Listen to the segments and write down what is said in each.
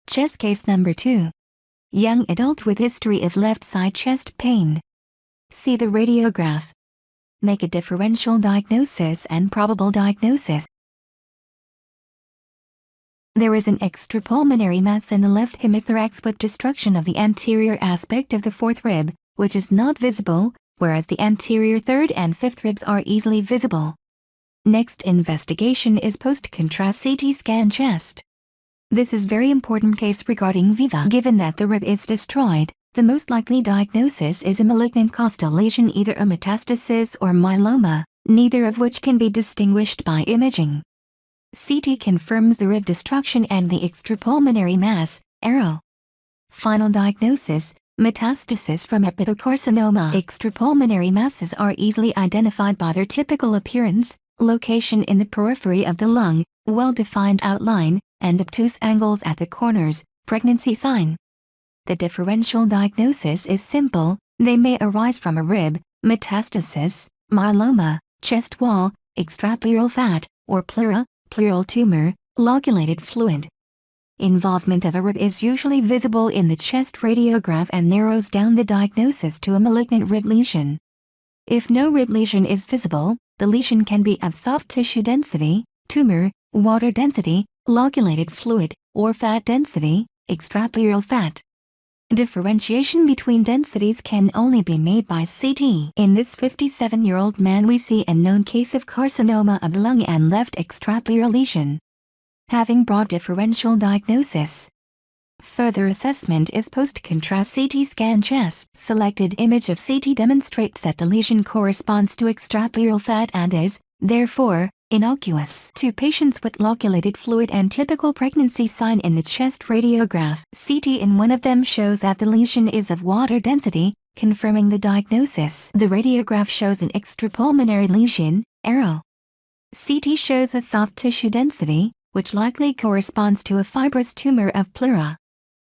Chest case number 2. Young adult with history of left side chest pain. See the radiograph. Make a differential diagnosis and probable diagnosis. There is an extrapulmonary mass in the left hemithorax with destruction of the anterior aspect of the fourth rib, which is not visible, whereas the anterior third and fifth ribs are easily visible. Next investigation is post-contrast CT scan chest. This is very important case regarding VIVA. Given that the rib is destroyed, the most likely diagnosis is a malignant costal lesion, either a metastasis or myeloma, neither of which can be distinguished by imaging. CT confirms the rib destruction and the extrapulmonary mass, arrow. Final diagnosis, metastasis from hepatocarcinoma. Extrapulmonary masses are easily identified by their typical appearance, location in the periphery of the lung, well-defined outline, and obtuse angles at the corners, pregnancy sign. The differential diagnosis is simple: they may arise from a rib, metastasis, myeloma, chest wall, extrapleural fat, or pleura, pleural tumor, loculated fluid. Involvement of a rib is usually visible in the chest radiograph and narrows down the diagnosis to a malignant rib lesion. If no rib lesion is visible, the lesion can be of soft tissue density, tumor, water density, loculated fluid, or fat density, extrapleural fat. Differentiation between densities can only be made by CT. In this 57-year-old man we see a known case of carcinoma of the lung and left extrapleural lesion. Having broad differential diagnosis. Further assessment is post-contrast CT scan chest. Selected image of CT demonstrates that the lesion corresponds to extrapleural fat and is, therefore, innocuous to patients with loculated fluid and typical pregnancy sign in the chest radiograph. CT in one of them shows that the lesion is of water density, confirming the diagnosis. The radiograph shows an extrapulmonary lesion, arrow. CT shows a soft tissue density, which likely corresponds to a fibrous tumor of pleura.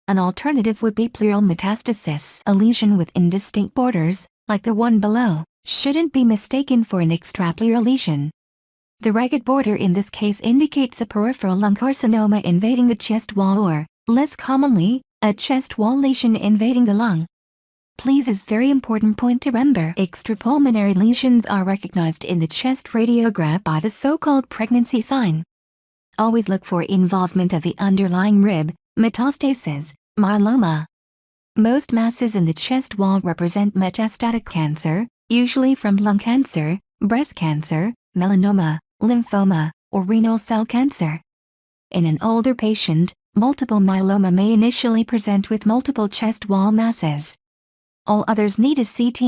An alternative would be pleural metastasis. A lesion with indistinct borders, like the one below, shouldn't be mistaken for an extrapleural lesion. The ragged border in this case indicates a peripheral lung carcinoma invading the chest wall or, less commonly, a chest wall lesion invading the lung. Please, is very important point to remember. Extrapulmonary lesions are recognized in the chest radiograph by the so-called pregnancy sign. Always look for involvement of the underlying rib, metastasis, myeloma. Most masses in the chest wall represent metastatic cancer, usually from lung cancer, breast cancer, melanoma, lymphoma, or renal cell cancer. In an older patient, multiple myeloma may initially present with multiple chest wall masses. All others need a CT.